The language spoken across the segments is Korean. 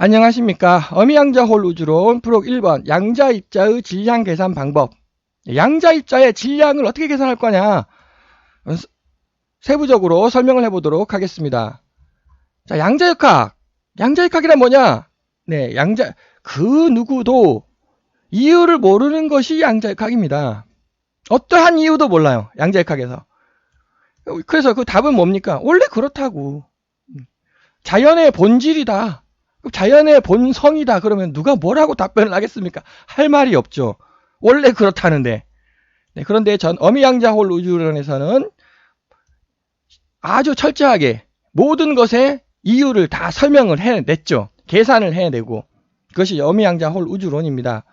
안녕하십니까. 어미양자 홀 우주론 프로 1번 양자입자의 질량 계산 방법. 양자입자의 질량을 어떻게 계산할 거냐, 세부적으로 설명을 해보도록 하겠습니다. 자, 양자역학이란 뭐냐? 네, 그 누구도 이유를 모르는 것이 양자역학입니다. 어떠한 이유도 몰라요, 양자역학에서. 그래서 그 답은 뭡니까? 원래 그렇다고. 자연의 본질이다, 자연의 본성이다. 그러면 누가 뭐라고 답변을 하겠습니까? 할 말이 없죠. 원래 그렇다는데. 네, 그런데 전 어미양자홀 우주론에서는 아주 철저하게 모든 것의 이유를 다 설명을 해냈죠. 계산을 해내고. 그것이 어미양자홀 우주론입니다.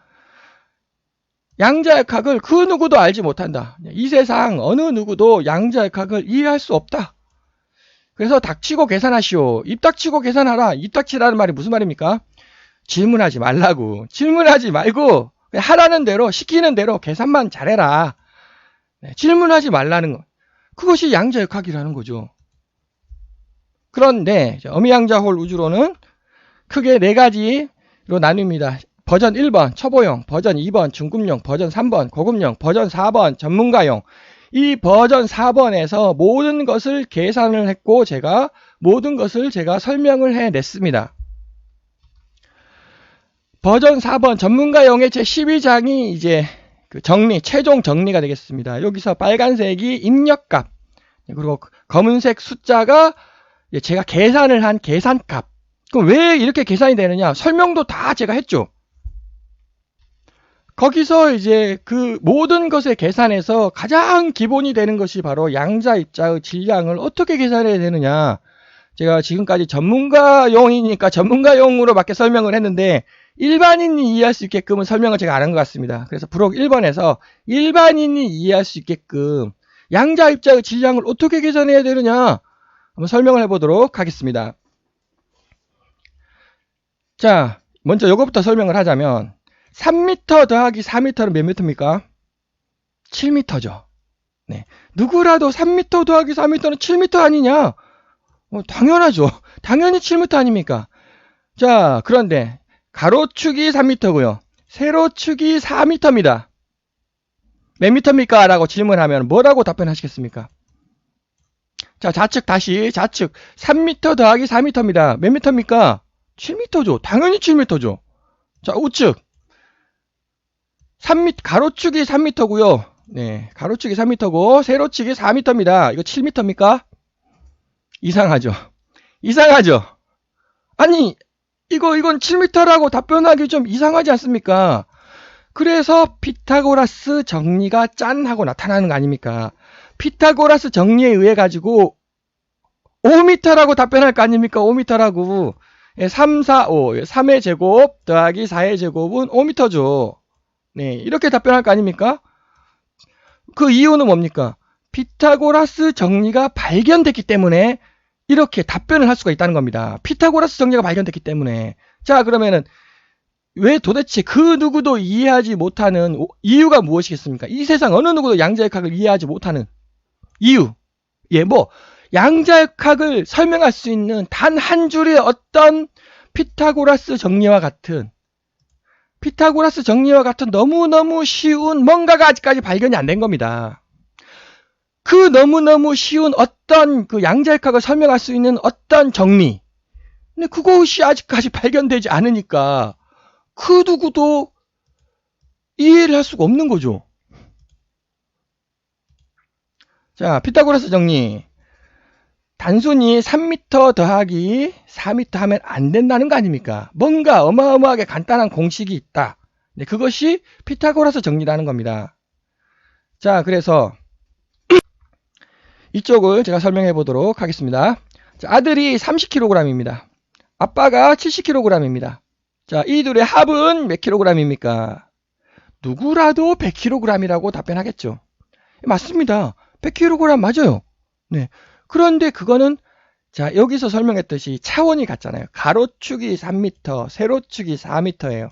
양자역학을 그 누구도 알지 못한다. 이 세상 어느 누구도 양자역학을 이해할 수 없다. 그래서 닥치고 계산하시오. 입 닥치고 계산하라. 입 닥치라는 말이 무슨 말입니까? 질문하지 말라고. 질문하지 말고 하라는 대로, 시키는 대로 계산만 잘해라. 네, 질문하지 말라는 거. 그것이 양자역학이라는 거죠. 그런데 어미양자홀 우주론은 크게 4가지로 나뉩니다. 버전 1번 초보용, 버전 2번 중급용, 버전 3번 고급용, 버전 4번 전문가용. 이 버전 4번에서 모든 것을 계산을 했고 제가 모든 것을 설명을 해냈습니다. 버전 4번 전문가용의 제12장이 이제 그 최종 정리가 되겠습니다. 여기서 빨간색이 입력값, 그리고 검은색 숫자가 제가 계산을 한 계산값. 그럼 왜 이렇게 계산이 되느냐? 설명도 다 제가 했죠. 거기서 이제 그 모든 것의 계산에서 가장 기본이 되는 것이 바로 양자입자의 질량을 어떻게 계산해야 되느냐. 제가 지금까지 전문가용이니까 전문가용으로밖에 설명을 했는데 일반인이 이해할 수 있게끔은 설명을 제가 안 한 것 같습니다. 그래서 부록 1번에서 일반인이 이해할 수 있게끔 양자입자의 질량을 어떻게 계산해야 되느냐 한번 설명을 해보도록 하겠습니다. 자, 먼저 이것부터 설명을 하자면 3m 더하기 4m는 몇 m입니까? 7m죠. 네. 누구라도 3m 더하기 4m는 7m 아니냐? 당연하죠. 당연히 7m 아닙니까? 자, 그런데 가로축이 3m고요. 세로축이 4m입니다. 몇 m입니까? 라고 질문하면 뭐라고 답변하시겠습니까? 자, 좌측 3m 더하기 4m입니다. 몇 m입니까? 7m죠. 당연히 7m죠. 자, 우측 가로축이 3m고요. 네, 가로축이 3m고 세로축이 4m입니다. 이거 7m입니까? 이상하죠. 아니, 이건 7m라고 답변하기 좀 이상하지 않습니까? 그래서 피타고라스 정리가 짠 하고 나타나는 거 아닙니까? 피타고라스 정리에 의해 가지고 5m라고 답변할 거 아닙니까? 5m라고. 3, 4, 5. 3의 제곱 더하기 4의 제곱은 5m죠. 네, 이렇게 답변할 거 아닙니까? 그 이유는 뭡니까? 피타고라스 정리가 발견됐기 때문에 이렇게 답변을 할 수가 있다는 겁니다. 피타고라스 정리가 발견됐기 때문에. 자, 그러면은 왜 도대체 그 누구도 이해하지 못하는 이유가 무엇이겠습니까? 이 세상 어느 누구도 양자역학을 이해하지 못하는 이유. 양자역학을 설명할 수 있는 단 한 줄의 어떤 피타고라스 정리와 같은 너무너무 쉬운 뭔가가 아직까지 발견이 안 된 겁니다. 그 너무너무 쉬운 어떤 그 양자역학을 설명할 수 있는 어떤 정리. 근데 그것이 아직까지 발견되지 않으니까 그 누구도 이해를 할 수가 없는 거죠. 자, 피타고라스 정리. 단순히 3m 더하기 4m 하면 안 된다는 거 아닙니까? 뭔가 어마어마하게 간단한 공식이 있다. 네, 그것이 피타고라스 정리라는 겁니다. 자, 그래서 이쪽을 제가 설명해 보도록 하겠습니다. 자, 아들이 30kg입니다. 아빠가 70kg입니다. 자, 이 둘의 합은 몇 kg입니까? 누구라도 100kg이라고 답변하겠죠. 맞습니다. 100kg 맞아요. 네. 그런데 그거는 자, 여기서 설명했듯이 차원이 같잖아요. 가로축이 3m, 세로축이 4m예요.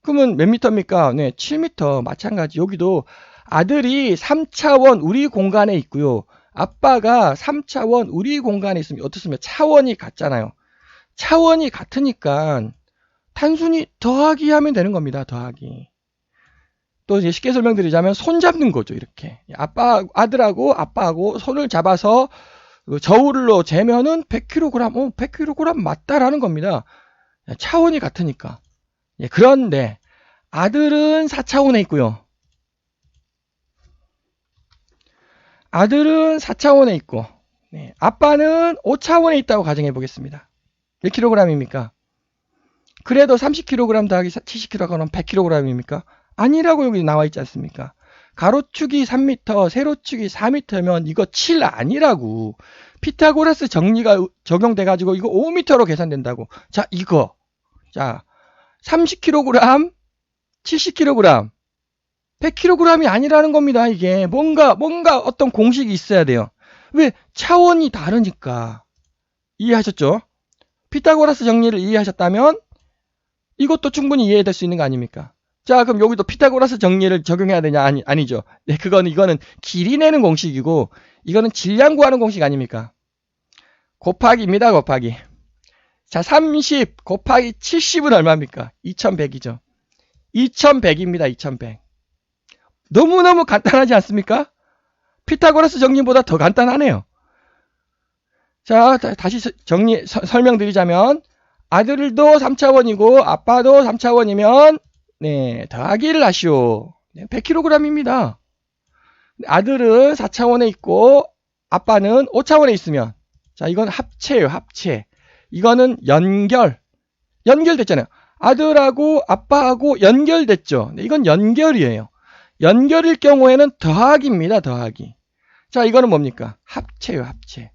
그러면 몇 m입니까? 네, 7m. 마찬가지. 여기도 아들이 3차원 우리 공간에 있고요. 아빠가 3차원 우리 공간에 있으면 어떻습니까? 차원이 같잖아요. 차원이 같으니까 단순히 더하기 하면 되는 겁니다. 더하기. 또 이제 쉽게 설명드리자면 손 잡는 거죠. 이렇게 아들하고 아빠하고 손을 잡아서 저울로 재면은 100kg, 100kg 맞다라는 겁니다. 차원이 같으니까. 그런데 아들은 4차원에 있고요. 아들은 4차원에 있고, 아빠는 5차원에 있다고 가정해 보겠습니다. 몇 kg입니까? 그래도 30kg 더하기 70kg은 100kg입니까? 아니라고 여기 나와 있지 않습니까? 가로축이 3m, 세로축이 4m면 이거 7 아니라고. 피타고라스 정리가 적용돼 가지고 이거 5m로 계산된다고. 자, 이거. 자, 30kg, 70kg, 100kg이 아니라는 겁니다. 이게 뭔가 어떤 공식이 있어야 돼요. 왜? 차원이 다르니까. 이해하셨죠? 피타고라스 정리를 이해하셨다면 이것도 충분히 이해될 수 있는 거 아닙니까? 자, 그럼 여기도 피타고라스 정리를 적용해야 되냐? 아니죠. 네, 이거는 길이 내는 공식이고, 이거는 질량 구하는 공식 아닙니까? 곱하기입니다, 곱하기. 자, 30 곱하기 70은 얼마입니까? 2100이죠. 2100입니다, 2100. 너무너무 간단하지 않습니까? 피타고라스 정리보다 더 간단하네요. 자, 다시 설명드리자면, 아들도 3차원이고, 아빠도 3차원이면, 더하기를 하시오. 100kg입니다. 아들은 4차원에 있고 아빠는 5차원에 있으면, 자, 이건 합체예요, 합체. 이거는 연결됐잖아요. 아들하고 아빠하고 연결됐죠. 이건 연결이에요. 연결일 경우에는 더하기입니다, 더하기. 자, 이거는 뭡니까? 합체예요, 합체.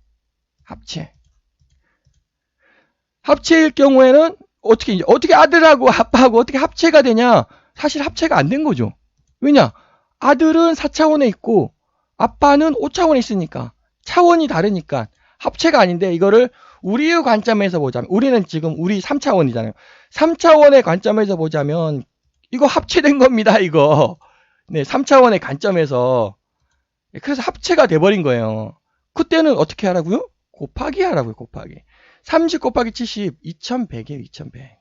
합체일 경우에는 어떻게 아들하고 아빠하고 어떻게 합체가 되냐? 사실 합체가 안 된 거죠. 왜냐? 아들은 4차원에 있고 아빠는 5차원에 있으니까 차원이 다르니까 합체가 아닌데, 이거를 우리의 관점에서 보자면, 우리는 지금 우리 3차원이잖아요. 3차원의 관점에서 보자면 이거 합체된 겁니다, 이거. 3차원의 관점에서. 그래서 합체가 돼버린 거예요. 그때는 어떻게 하라고요? 곱하기 하라고요, 곱하기. 30 곱하기 70, 2100이에요, 2100.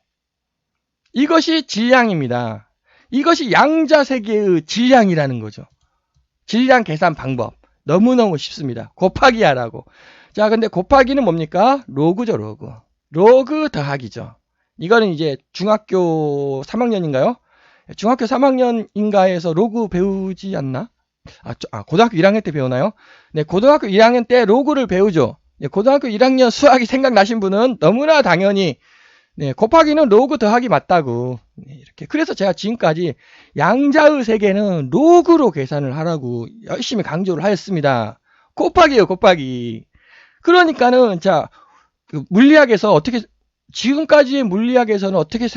이것이 질량입니다. 이것이 양자세계의 질량이라는 거죠. 질량 계산 방법. 너무너무 쉽습니다. 곱하기 하라고. 자, 근데 곱하기는 뭡니까? 로그죠, 로그. 로그 더하기죠. 이거는 이제 중학교 3학년인가요? 중학교 3학년인가에서 로그 배우지 않나? 고등학교 1학년 때 배우나요? 네, 고등학교 1학년 때 로그를 배우죠. 고등학교 1학년 수학이 생각나신 분은 너무나 당연히, 곱하기는 로그 더하기 맞다고. 이렇게. 그래서 제가 지금까지 양자의 세계는 로그로 계산을 하라고 열심히 강조를 하였습니다. 곱하기예요, 곱하기. 그러니까는, 자, 물리학에서 지금까지의 물리학에서는 어떻게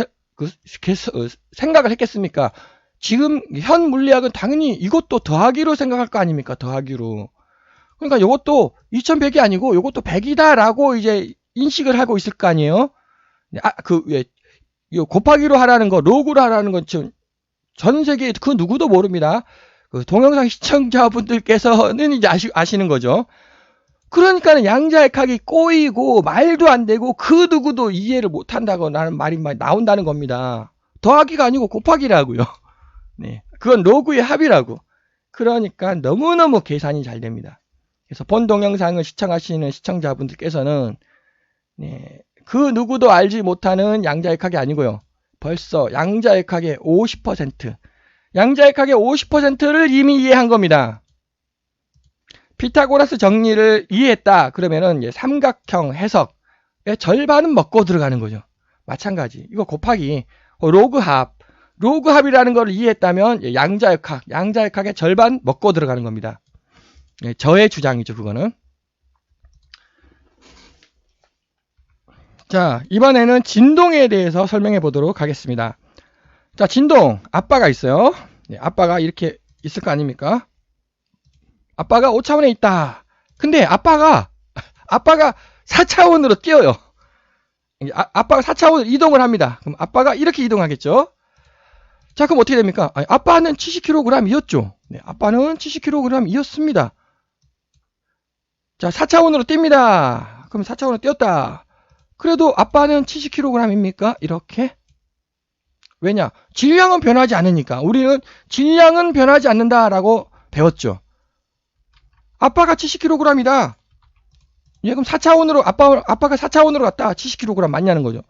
생각을 했겠습니까? 지금 현 물리학은 당연히 이것도 더하기로 생각할 거 아닙니까? 더하기로. 그러니까 이것도 2100이 아니고 이것도 100이다라고 이제 인식을 하고 있을 거 아니에요? 곱하기로 하라는 거, 로그로 하라는 건 지금 전 세계 그 누구도 모릅니다. 동영상 시청자분들께서는 이제 아시는 거죠. 그러니까는 양자역학이 꼬이고 말도 안 되고 그 누구도 이해를 못 한다고 라는 말이 나온다는 겁니다. 더하기가 아니고 곱하기라고요. 네. 그건 로그의 합이라고. 그러니까 너무너무 계산이 잘 됩니다. 그래서 본 동영상을 시청하시는 시청자분들께서는, 그 누구도 알지 못하는 양자역학이 아니고요. 벌써 양자역학의 50%, 양자역학의 50%를 이미 이해한 겁니다. 피타고라스 정리를 이해했다. 그러면은 삼각형 해석의 절반은 먹고 들어가는 거죠. 마찬가지. 이거 곱하기, 로그합이라는 걸 이해했다면 양자역학의 절반 먹고 들어가는 겁니다. 저의 주장이죠, 그거는. 자, 이번에는 진동에 대해서 설명해 보도록 하겠습니다. 자, 진동. 아빠가 있어요. 아빠가 이렇게 있을 거 아닙니까? 아빠가 5차원에 있다. 근데 아빠가 4차원으로 뛰어요. 아빠가 4차원으로 이동을 합니다. 그럼 아빠가 이렇게 이동하겠죠? 자, 그럼 어떻게 됩니까? 아빠는 70kg이었죠. 아빠는 70kg이었습니다. 자, 4차원으로 뜁니다. 그럼 4차원으로 뛰었다. 그래도 아빠는 70kg입니까? 이렇게? 왜냐? 질량은 변하지 않으니까. 우리는 질량은 변하지 않는다라고 배웠죠. 아빠가 70kg이다. 예, 그럼 4차원으로, 아빠가 4차원으로 갔다 70kg 맞냐는 거죠.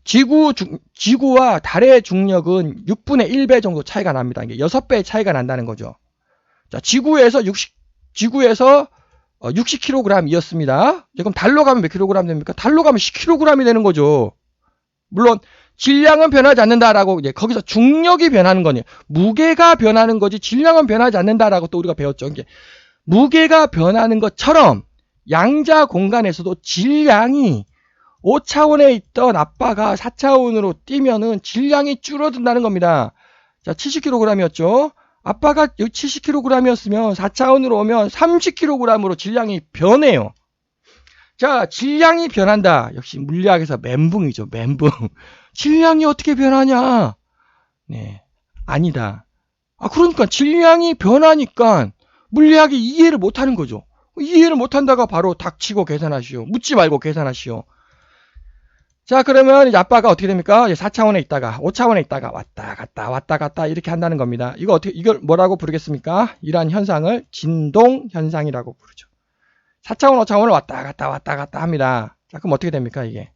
지구와 달의 중력은 6분의 1배 정도 차이가 납니다. 이게 6배 차이가 난다는 거죠. 자, 지구에서 60kg이었습니다. 그럼 달로 가면 몇 kg 됩니까? 달로 가면 10kg이 되는 거죠. 물론, 질량은 변하지 않는다라고, 이제 거기서 중력이 변하는 거네요. 무게가 변하는 거지, 질량은 변하지 않는다라고 또 우리가 배웠죠. 이게 무게가 변하는 것처럼, 양자 공간에서도 질량이 5차원에 있던 아빠가 4차원으로 뛰면은 질량이 줄어든다는 겁니다. 자, 70kg이었죠. 아빠가 70kg이었으면 4차원으로 오면 30kg으로 질량이 변해요. 자, 질량이 변한다. 역시 물리학에서 멘붕이죠. 멘붕. 질량이 어떻게 변하냐? 네, 아니다. 그러니까 질량이 변하니까 물리학이 이해를 못하는 거죠. 이해를 못한다가 바로 닥치고 계산하시오. 묻지 말고 계산하시오. 자, 그러면 이제 아빠가 어떻게 됩니까? 4차원에 있다가 5차원에 있다가 왔다 갔다 이렇게 한다는 겁니다. 이걸 뭐라고 부르겠습니까? 이러한 현상을 진동 현상이라고 부르죠. 4차원, 5차원을 왔다 갔다 합니다. 자, 그럼 어떻게 됩니까, 이게?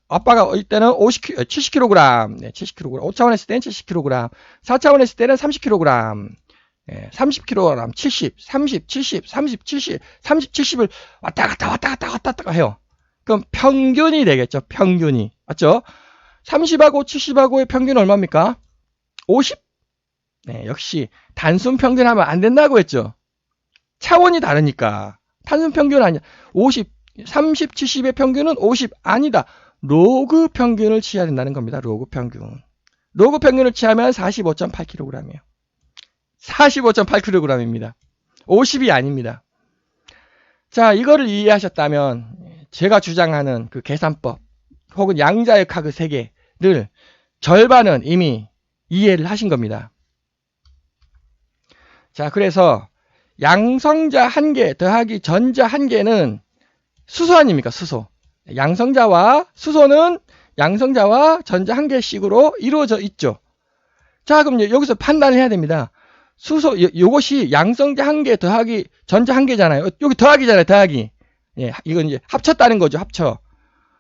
아빠가 이때는 70kg, 네, 70kg. 5차원 했을 때는 70kg. 4차원 했을 때는 30kg. 네, 30kg, 70, 30, 70, 30, 70, 30, 70을 왔다 갔다 해요. 그럼 평균이 되겠죠. 평균이. 맞죠? 30하고 70하고의 평균은 얼마입니까? 50? 네, 역시 단순 평균하면 안 된다고 했죠. 차원이 다르니까. 단순 평균 아니야. 50, 30, 70의 평균은 50 아니다. 로그 평균을 취해야 된다는 겁니다. 로그 평균. 로그 평균을 취하면 45.8kg이에요. 45.8kg입니다. 50이 아닙니다. 자, 이거를 이해하셨다면 제가 주장하는 그 계산법 혹은 양자역학의 세계를 절반은 이미 이해를 하신 겁니다. 자, 그래서 양성자 1개 더하기 전자 1개는 수소 아닙니까? 수소. 수소는 양성자와 전자 1개씩으로 이루어져 있죠. 자, 그럼 여기서 판단을 해야 됩니다. 요것이 양성자 1개 더하기 전자 1개잖아요. 여기 더하기잖아요, 더하기. 예, 이건 이제 합쳤다는 거죠, 합쳐.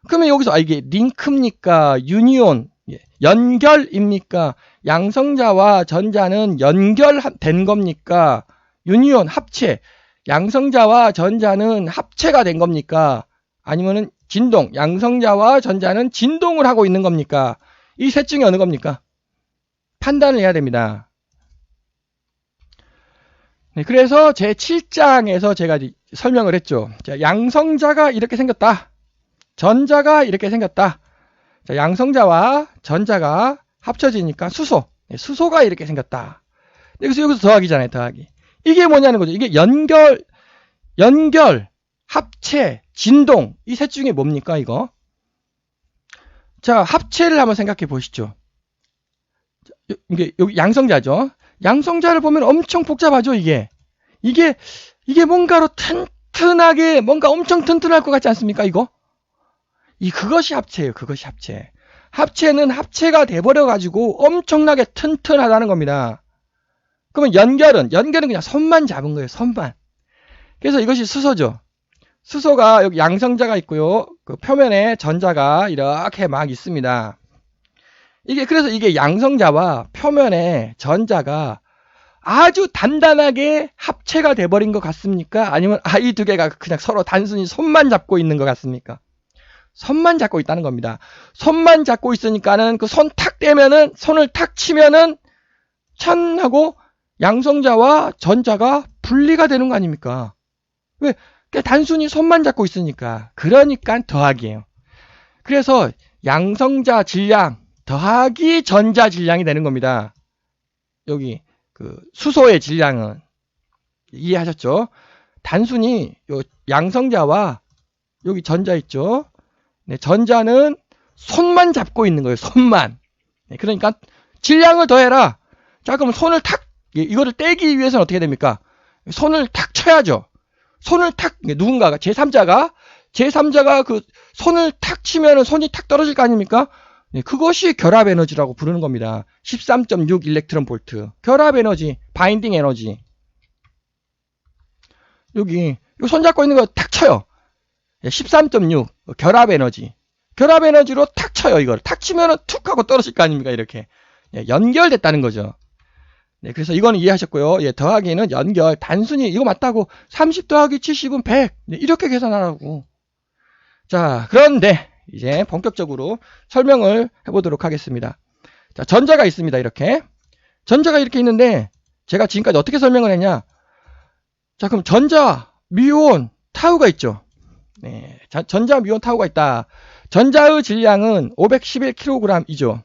그러면 여기서 이게 링크입니까? 유니온, 연결입니까? 양성자와 전자는 연결된 겁니까? 유니온, 합체. 양성자와 전자는 합체가 된 겁니까? 아니면은 진동, 양성자와 전자는 진동을 하고 있는 겁니까? 이 셋 중에 어느 겁니까? 판단을 해야 됩니다. 네, 그래서 제 7장에서 제가 설명을 했죠. 자, 양성자가 이렇게 생겼다. 전자가 이렇게 생겼다. 자, 양성자와 전자가 합쳐지니까 수소가 이렇게 생겼다. 여기서 더하기잖아요, 더하기. 이게 뭐냐는 거죠. 이게 연결, 합체, 진동. 이 셋 중에 뭡니까, 이거? 자, 합체를 한번 생각해 보시죠. 이게 여기 양성자죠. 양성자를 보면 엄청 복잡하죠, 이게 뭔가로 튼튼하게, 뭔가 엄청 튼튼할 것 같지 않습니까, 이거? 그것이 합체예요, 그것이 합체. 합체는 합체가 돼버려가지고 엄청나게 튼튼하다는 겁니다. 그러면 연결은 그냥 손만 잡은 거예요, 손만. 그래서 이것이 수소죠. 수소가 여기 양성자가 있고요. 그 표면에 전자가 이렇게 막 있습니다. 그래서 이게 양성자와 표면에 전자가 아주 단단하게 합체가 돼버린 것 같습니까? 아니면 이 두 개가 그냥 서로 단순히 손만 잡고 있는 것 같습니까? 손만 잡고 있다는 겁니다. 손만 잡고 있으니까는 그 손 탁 떼면은, 손을 탁 치면은 찬 하고 양성자와 전자가 분리가 되는 거 아닙니까? 왜? 단순히 손만 잡고 있으니까. 그러니까 더하기예요. 그래서 양성자 질량 더하기 전자 질량이 되는 겁니다. 여기 그 수소의 질량은 이해하셨죠? 단순히 요 양성자와 여기 전자 있죠? 네, 전자는 손만 잡고 있는 거예요. 손만. 네, 그러니까 질량을 더해라. 자, 그럼 손을 탁, 이거를 떼기 위해서는 어떻게 됩니까? 손을 탁 쳐야죠. 손을 탁, 누군가가, 제3자가 제3자가 그 손을 탁 치면은 손이 탁 떨어질 거 아닙니까? 네, 그것이 결합 에너지라고 부르는 겁니다. 13.6 일렉트론 볼트. 결합 에너지, 바인딩 에너지. 여기 손 잡고 있는 거 탁 쳐요. 13.6 결합 에너지. 결합 에너지로 탁 쳐요. 이걸 탁 치면은 툭 하고 떨어질 거 아닙니까? 이렇게. 연결됐다는 거죠. 네, 그래서 이거는 이해하셨고요. 더하기는 연결. 단순히 이거 맞다고 30 더하기 70은 100. 네, 이렇게 계산하라고. 자, 그런데 이제 본격적으로 설명을 해보도록 하겠습니다. 자, 전자가 있습니다. 이렇게. 전자가 이렇게 있는데 제가 지금까지 어떻게 설명을 했냐. 자, 그럼 전자, 뮤온, 타우가 있죠. 네, 전자, 뮤온, 타우가 있다. 전자의 질량은 511kg이죠.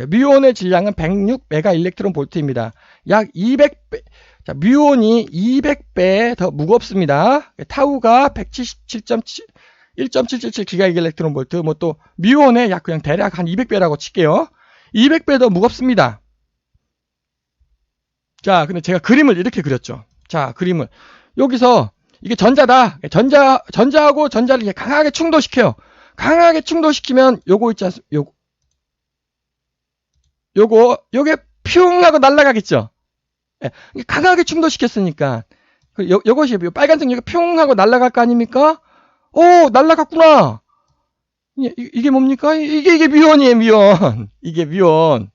뮤온의 질량은 106메가 일렉트론 볼트입니다. 약 200배, 자, 뮤온이 200배 더 무겁습니다. 타우가 177.777 기가 일렉트론 볼트, 뭐 또 뮤온의 약 그냥 대략 한 200배라고 칠게요. 200배 더 무겁습니다. 자, 근데 제가 그림을 이렇게 그렸죠. 자, 그림을. 여기서 이게 전자다. 전자하고 전자를 이렇게 강하게 충돌시켜요. 강하게 충돌시키면 요거 있지 않습니까? 요게 퓨웅 하고 날아가겠죠. 예, 강하게 충돌시켰으니까. 요것이 빨간색 여기 퓨웅 하고 날아갈 거 아닙니까? 오, 날아갔구나. 이게 뭡니까? 이게 뮤온이에요, 뮤온. 이게 뮤온.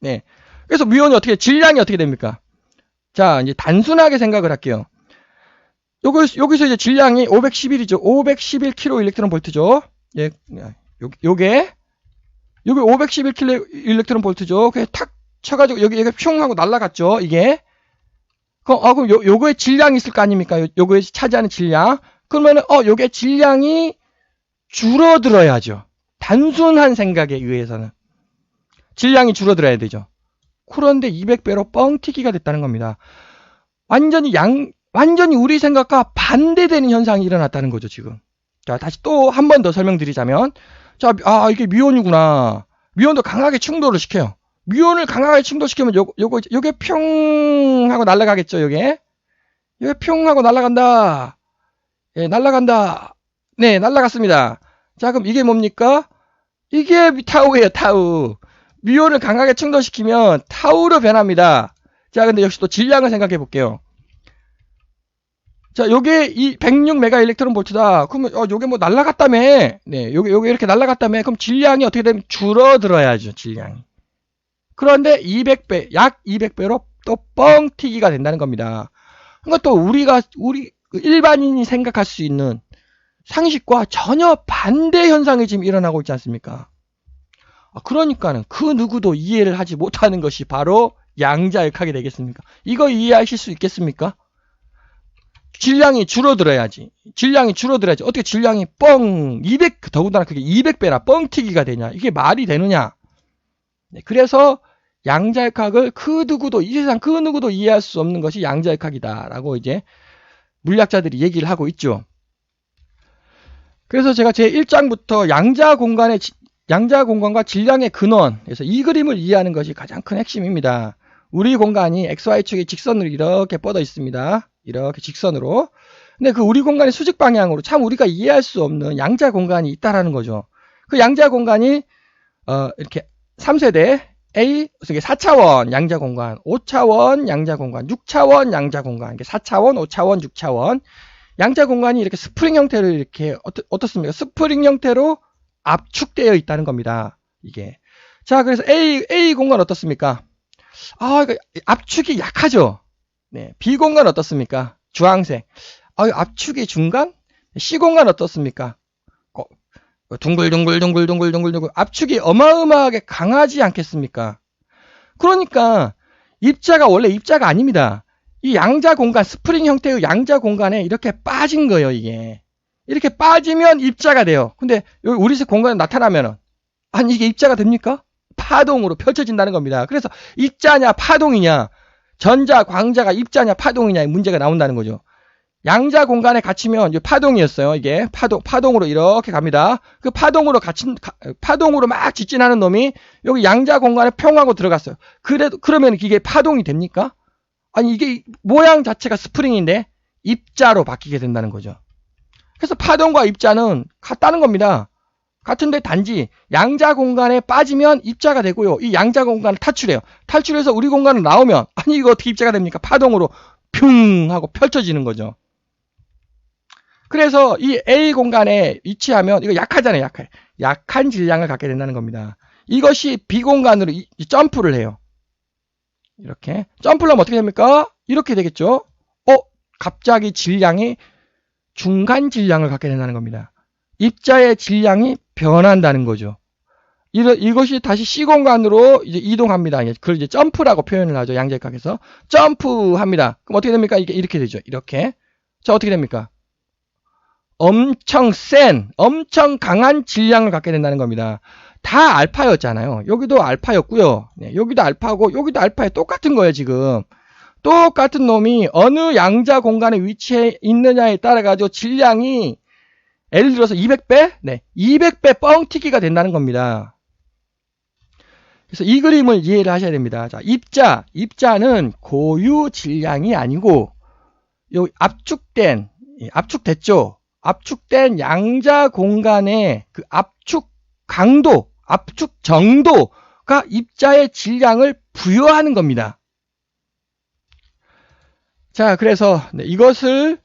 네. 그래서 뮤온이 질량이 어떻게 됩니까? 자, 이제 단순하게 생각을 할게요. 여기서 이제 질량이 511이죠. 511kg 일렉트론 볼트죠. 예, 요게 511kg 일렉트론 볼트죠. 그냥 탁 쳐가지고 여기 퓨웅 하고 날아갔죠. 이게. 그럼 요거에 질량이 있을 거 아닙니까? 요거에 차지하는 질량. 그러면은, 요게 질량이 줄어들어야죠. 단순한 생각에 의해서는. 질량이 줄어들어야 되죠. 그런데 200배로 뻥튀기가 됐다는 겁니다. 완전히 우리 생각과 반대되는 현상이 일어났다는 거죠, 지금. 자, 다시 또 한 번 더 설명드리자면. 자, 이게 뮤온이구나. 뮤온도 강하게 충돌을 시켜요. 뮤온을 강하게 충돌시키면 요게 평 하고 날아가겠죠, 요게 평 하고 날아간다. 예, 날아간다. 네, 날아갔습니다. 자, 그럼 이게 뭡니까? 이게 타우예요, 타우. 뮤온을 강하게 충돌시키면 타우로 변합니다. 자, 근데 역시 또 질량을 생각해 볼게요. 자, 요게 이 106메가 일렉트론 볼트다. 그러면 요게 뭐 날아갔다며. 네, 요게 이렇게 날아갔다며. 그럼 질량이 어떻게 되면 줄어들어야죠, 질량이. 그런데 200배, 약 200배로 또 뻥튀기가 된다는 겁니다. 그러니까 또 우리 일반인이 생각할 수 있는 상식과 전혀 반대 현상이 지금 일어나고 있지 않습니까? 그러니까는 그 누구도 이해를 하지 못하는 것이 바로 양자역학이 되겠습니까? 이거 이해하실 수 있겠습니까? 질량이 줄어들어야지. 어떻게 질량이 더군다나 그게 200배나 뻥튀기가 되냐? 이게 말이 되느냐? 네, 그래서 양자역학을 이 세상 그 누구도 이해할 수 없는 것이 양자역학이다라고 이제 물리학자들이 얘기를 하고 있죠. 그래서 제가 제 1장부터 양자 공간과 질량의 근원, 그래서 이 그림을 이해하는 것이 가장 큰 핵심입니다. 우리 공간이 XY축의 직선으로 이렇게 뻗어 있습니다. 이렇게 직선으로. 근데 그 우리 공간의 수직 방향으로 참 우리가 이해할 수 없는 양자 공간이 있다라는 거죠. 그 양자 공간이 이렇게 3세대 A, 4차원 양자 공간, 5차원 양자 공간, 6차원 양자 공간, 4차원, 5차원, 6차원 양자 공간이 이렇게 스프링 형태로 이렇게 어떻습니까? 스프링 형태로 압축되어 있다는 겁니다. 이게. 자, 그래서 A 공간 어떻습니까? 압축이 약하죠. 네. B 공간 어떻습니까? 주황색. 압축이 중간? C 공간 어떻습니까? 둥글둥글 압축이 어마어마하게 강하지 않겠습니까? 그러니까 원래 입자가 아닙니다. 이 양자 공간, 스프링 형태의 양자 공간에 이렇게 빠진 거예요, 이게. 이렇게 빠지면 입자가 돼요. 근데 여기 우리 집 공간에 나타나면은 이게 입자가 됩니까? 파동으로 펼쳐진다는 겁니다. 그래서 입자냐 파동이냐, 전자, 광자가 입자냐 파동이냐의 문제가 나온다는 거죠. 양자 공간에 갇히면 이제 파동이었어요. 이게 파동으로 이렇게 갑니다. 그 파동으로 막 직진하는 놈이 여기 양자 공간에 평하고 들어갔어요. 그러면 이게 파동이 됩니까? 이게 모양 자체가 스프링인데 입자로 바뀌게 된다는 거죠. 그래서 파동과 입자는 같다는 겁니다. 같은데 단지 양자 공간에 빠지면 입자가 되고요. 이 양자 공간을 탈출해요. 탈출해서 우리 공간으로 나오면 아니 이거 어떻게 입자가 됩니까? 파동으로 뿅 하고 펼쳐지는 거죠. 그래서 이 A 공간에 위치하면 이거 약하잖아요. 약한 질량을 갖게 된다는 겁니다. 이것이 B 공간으로 점프를 해요. 이렇게 점프를 하면 어떻게 됩니까? 이렇게 되겠죠. 갑자기 질량이 중간 질량을 갖게 된다는 겁니다. 입자의 질량이 변한다는 거죠. 이것이 다시 C 공간으로 이제 이동합니다. 그걸 이제 점프라고 표현을 하죠. 양자역학에서 점프합니다. 그럼 어떻게 됩니까? 이게 이렇게 되죠. 이렇게. 자, 어떻게 됩니까? 엄청 강한 질량을 갖게 된다는 겁니다. 다 알파였잖아요. 여기도 알파였고요. 네, 여기도 알파고 여기도 알파에 똑같은 거예요. 지금 똑같은 놈이 어느 양자 공간에 위치해 있느냐에 따라 가지고 질량이 예를 들어서 200배? 네, 200배 뻥튀기가 된다는 겁니다. 그래서 이 그림을 이해를 하셔야 됩니다. 자, 입자는 고유 질량이 아니고 요 압축됐죠. 압축된 양자 공간의 그 압축 강도, 압축 정도가 입자의 질량을 부여하는 겁니다. 자, 그래서 네, 이것이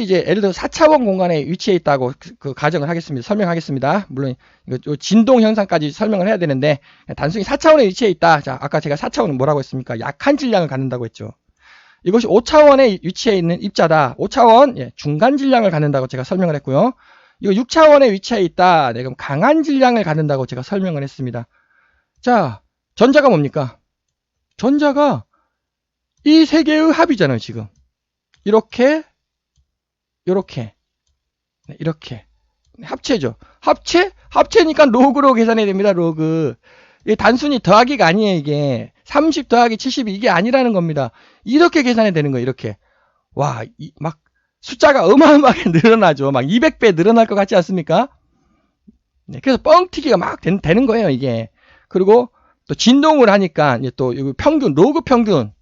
이제 예를 들어 4차원 공간에 위치해 있다고 그 가정을 하겠습니다. 설명하겠습니다. 물론 이거 진동 현상까지 설명을 해야 되는데 단순히 4차원에 위치해 있다. 자, 아까 제가 4차원은 뭐라고 했습니까? 약한 질량을 갖는다고 했죠. 이것이 5차원에 위치해 있는 입자다. 5차원 중간 질량을 갖는다고 제가 설명을 했고요. 이거 6차원에 위치해 있다. 네, 그럼 강한 질량을 갖는다고 제가 설명을 했습니다. 자, 전자가 뭡니까? 전자가 이 세 개의 합이잖아요, 지금. 이렇게 합체죠. 합체니까 로그로 계산해야 됩니다. 로그. 이게 단순히 더하기가 아니에요. 이게 30 더하기 70이 이게 아니라는 겁니다. 이렇게 계산해야 되는 거예요. 이렇게. 와, 막 숫자가 어마어마하게 늘어나죠. 막 200배 늘어날 것 같지 않습니까? 네, 그래서 뻥튀기가 막 되는 거예요. 이게. 그리고 또 진동을 하니까 또 평균, 로그 평균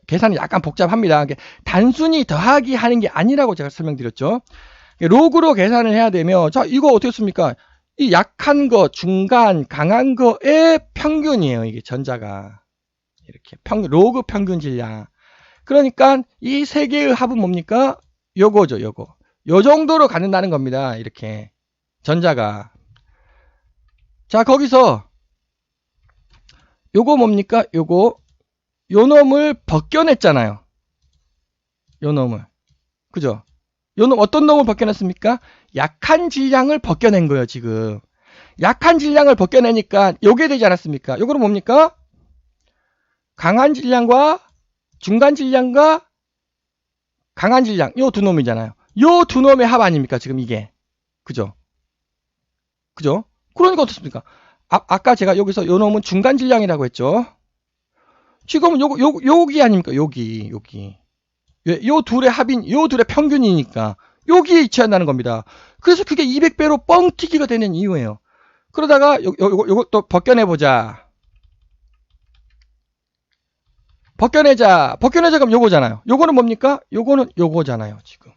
계산이 약간 복잡합니다. 단순히 더하기 하는 게 아니라고 제가 설명드렸죠. 로그로 계산을 해야 되면, 자, 이거 어떻게 씁니까? 이 약한 거, 중간, 강한 거의 평균이에요. 이게 전자가. 이렇게 로그 평균 질량. 그러니까 이 세 개의 합은 뭡니까? 요거죠, 요거. 요 정도로 갖는다는 겁니다. 이렇게. 전자가. 자, 거기서 요거 뭡니까? 요거. 요 놈을 벗겨냈잖아요. 요 놈을. 그죠? 요 놈, 어떤 놈을 벗겨냈습니까? 약한 질량을 벗겨낸 거예요, 지금. 약한 질량을 벗겨내니까 요게 되지 않았습니까? 요거는 뭡니까? 강한 질량과 중간 질량과 강한 질량. 요 두 놈이잖아요. 요 두 놈의 합 아닙니까? 지금 이게. 그죠? 그죠? 그러니까 어떻습니까? 아까 제가 여기서 요 놈은 중간 질량이라고 했죠. 지금은 여기 아닙니까? 여기. 요 둘의 합인, 요 둘의 평균이니까 여기에 위치한다는 겁니다. 그래서 그게 200배로 뻥튀기가 되는 이유예요. 그러다가 요것도 벗겨내보자. 벗겨내자 그럼 요거잖아요. 요거는 뭡니까? 요거는 요거잖아요, 지금.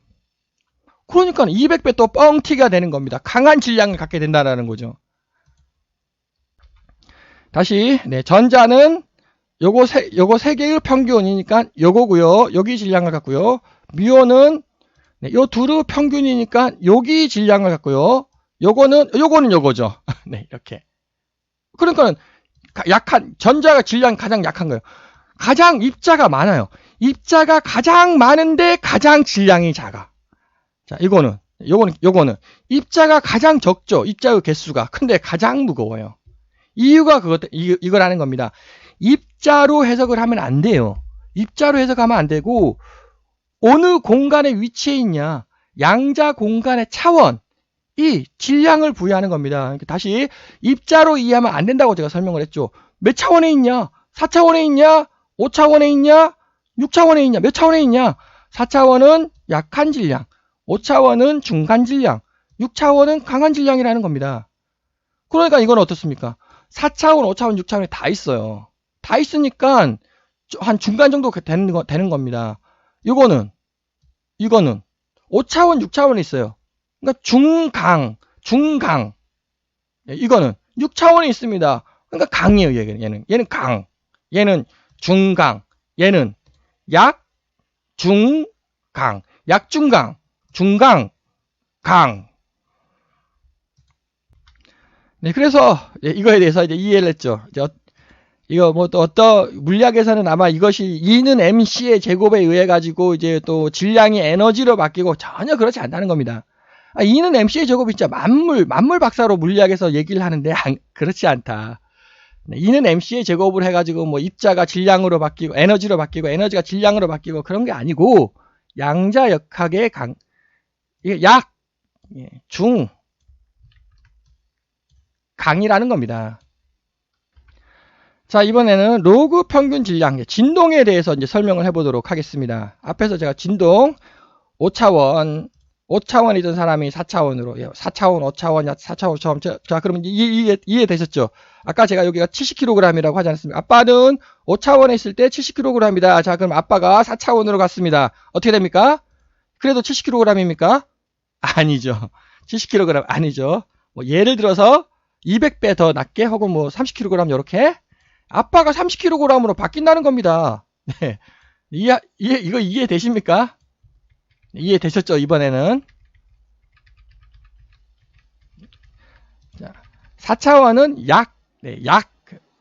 그러니까 200배 또 뻥튀기가 되는 겁니다. 강한 질량을 갖게 된다는 거죠. 다시, 네, 전자는 요거 세 개의 평균이니까 요거고요. 여기 질량을 갖고요. 미온은 네, 요 둘의 평균이니까 여기 질량을 갖고요. 요거는 요거죠. 네, 이렇게. 그러니까 전자가 질량이 가장 약한 거예요. 가장 입자가 많아요. 입자가 가장 많은데 가장 질량이 작아. 자, 요거는 입자가 가장 적죠. 입자의 개수가. 근데 가장 무거워요. 이유가 이거라는 겁니다. 입자로 해석을 하면 안 돼요. 입자로 해석하면 안 되고 어느 공간에 위치해 있냐, 양자 공간의 차원, 이 질량을 부여하는 겁니다. 다시 입자로 이해하면 안 된다고 제가 설명을 했죠. 몇 차원에 있냐? 4차원에 있냐? 5차원에 있냐? 6차원에 있냐? 몇 차원에 있냐? 4차원은 약한 질량, 5차원은 중간 질량, 6차원은 강한 질량이라는 겁니다. 그러니까 이건 어떻습니까? 4차원, 5차원, 6차원에 다 있어요. 다 있으니까 한 중간 정도 되는 겁니다. 이거는 5차원, 6차원이 있어요. 그러니까 중강. 이거는 6차원이 있습니다. 그러니까 강이에요, 얘는. 얘는 강. 얘는 중강. 얘는 약중강. 약중강. 중강. 강. 네, 그래서 이거에 대해서 이제 이해를 했죠. 이거 뭐 또 어떤 물리학에서는 아마 이것이 E는 mc의 제곱에 의해 가지고 이제 또 질량이 에너지로 바뀌고 전혀 그렇지 않다는 겁니다. E는 mc의 제곱이 진짜 만물 박사로 물리학에서 얘기를 하는데 그렇지 않다. E는 mc의 제곱을 해가지고 뭐 입자가 질량으로 바뀌고 에너지로 바뀌고 에너지가 질량으로 바뀌고 그런 게 아니고 양자역학의 이게 중, 강이라는 겁니다. 자, 이번에는 로그 평균 질량, 진동에 대해서 이제 설명을 해보도록 하겠습니다. 앞에서 제가 진동 5차원이던 사람이 4차원으로, 4차원, 5차원, 4차원, 5차원. 자, 그러면 이해되셨죠? 아까 제가 여기가 70kg이라고 하지 않았습니까? 아빠는 5차원에 있을 때 70kg이다. 자, 그럼 아빠가 4차원으로 갔습니다. 어떻게 됩니까? 그래도 70kg입니까? 아니죠. 70kg 아니죠. 뭐 예를 들어서 200배 더 낮게 혹은 뭐 30kg 이렇게 아빠가 30kg으로 바뀐다는 겁니다. 네. 이거 이해되십니까? 이해되셨죠? 이번에는. 자, 4차원은 약,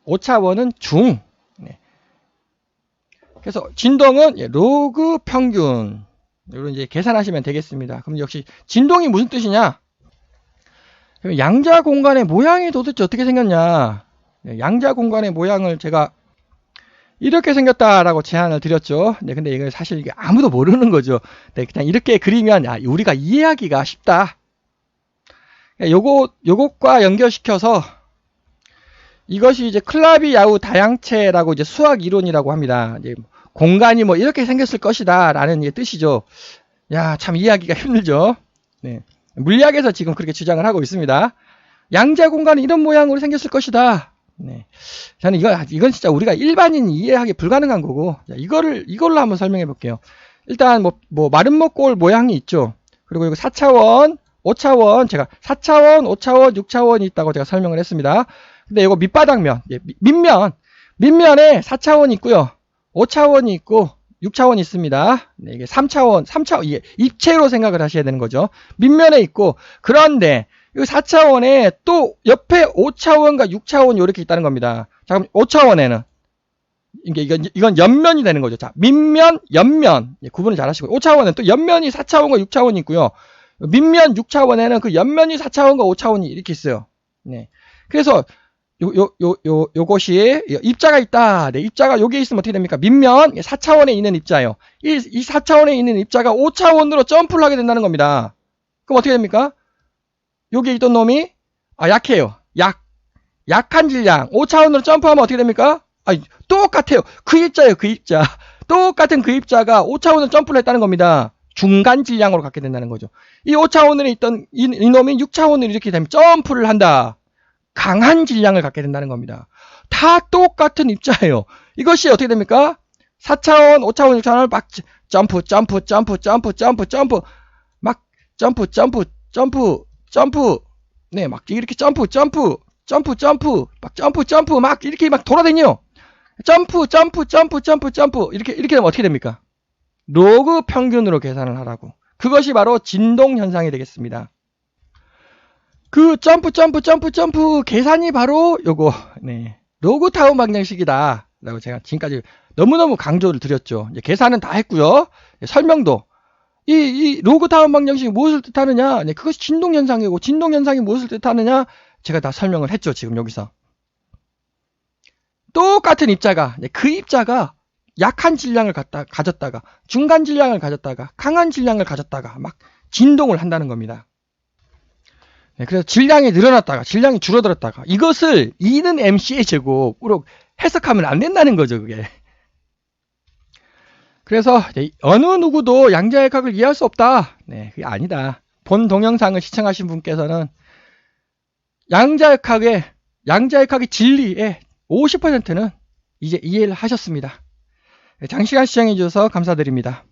5차원은 중. 네. 그래서 진동은 로그 평균. 이런 이제 계산하시면 되겠습니다. 그럼 역시 진동이 무슨 뜻이냐? 양자 공간의 모양이 도대체 어떻게 생겼냐? 양자 공간의 모양을 제가 이렇게 생겼다라고 제안을 드렸죠. 네, 근데 이거 사실 이게 아무도 모르는 거죠. 네, 그냥 이렇게 그리면 우리가 이해하기가 쉽다. 요것과 연결시켜서 이것이 이제 클라비-야우 다양체라고 이제 수학 이론이라고 합니다. 이제 공간이 뭐 이렇게 생겼을 것이다라는 뜻이죠. 야, 참 이해하기가 힘들죠. 네. 물리학에서 지금 그렇게 주장을 하고 있습니다. 양자 공간이 이런 모양으로 생겼을 것이다. 네. 저는 이건 진짜 우리가 일반인 이해하기 불가능한 거고, 이걸로 한번 설명해 볼게요. 일단, 뭐, 마름모꼴 모양이 있죠. 그리고 이거 4차원, 5차원, 제가 4차원, 5차원, 6차원이 있다고 제가 설명을 했습니다. 근데 이거 밑바닥면, 밑면에 4차원이 있고요. 5차원이 있고, 6차원이 있습니다. 네, 이게 3차원, 이게 입체로 생각을 하셔야 되는 거죠. 밑면에 있고, 그런데, 이 4차원에 또 옆에 5차원과 6차원이 이렇게 있다는 겁니다. 자, 그럼 5차원에는 이건 옆면이 되는 거죠. 자, 밑면, 옆면. 구분을 잘 하시고. 5차원은 또 옆면이 4차원과 6차원이 있고요. 밑면 6차원에는 그 옆면이 4차원과 5차원이 이렇게 있어요. 네. 그래서 요것이 입자가 있다. 네, 입자가 여기에 있으면 어떻게 됩니까? 밑면 4차원에 있는 입자예요. 이 4차원에 있는 입자가 5차원으로 점프를 하게 된다는 겁니다. 그럼 어떻게 됩니까? 여기에 있던 놈이 약해요. 약한 질량. 5차원으로 점프하면 어떻게 됩니까? 똑같아요. 그 입자예요. 그 입자. 똑같은 그 입자가 5차원으로 점프를 했다는 겁니다. 중간 질량으로 갖게 된다는 거죠. 이 5차원에 있던 이 놈이 6차원으로 이렇게 되면 점프를 한다. 강한 질량을 갖게 된다는 겁니다. 다 똑같은 입자예요. 이것이 어떻게 됩니까? 4차원, 5차원, 6차원을 막 점프 막 점프 네, 막 이렇게 점프 막 이렇게 막 돌아다녀요. 점프 이렇게 되면 어떻게 됩니까? 로그 평균으로 계산을 하라고. 그것이 바로 진동 현상이 되겠습니다. 그 점프 계산이 바로 요거, 네, 로그 타운 방정식이다 라고 제가 지금까지 너무너무 강조를 드렸죠. 이제 계산은 다 했고요. 설명도 이 로그 타운 방정식이 무엇을 뜻하느냐? 네, 그것이 진동 현상이고, 진동 현상이 무엇을 뜻하느냐? 제가 다 설명을 했죠. 지금 여기서 똑같은 입자가, 네, 그 입자가 약한 질량을 가졌다가, 중간 질량을 가졌다가, 강한 질량을 가졌다가 막 진동을 한다는 겁니다. 네, 그래서 질량이 늘어났다가 질량이 줄어들었다가 이것을 E는 mc의 제곱으로 해석하면 안 된다는 거죠. 그게. 그래서 어느 누구도 양자역학을 이해할 수 없다. 네, 그게 아니다. 본 동영상을 시청하신 분께서는 양자역학의 진리의 50%는 이제 이해를 하셨습니다. 장시간 시청해 주셔서 감사드립니다.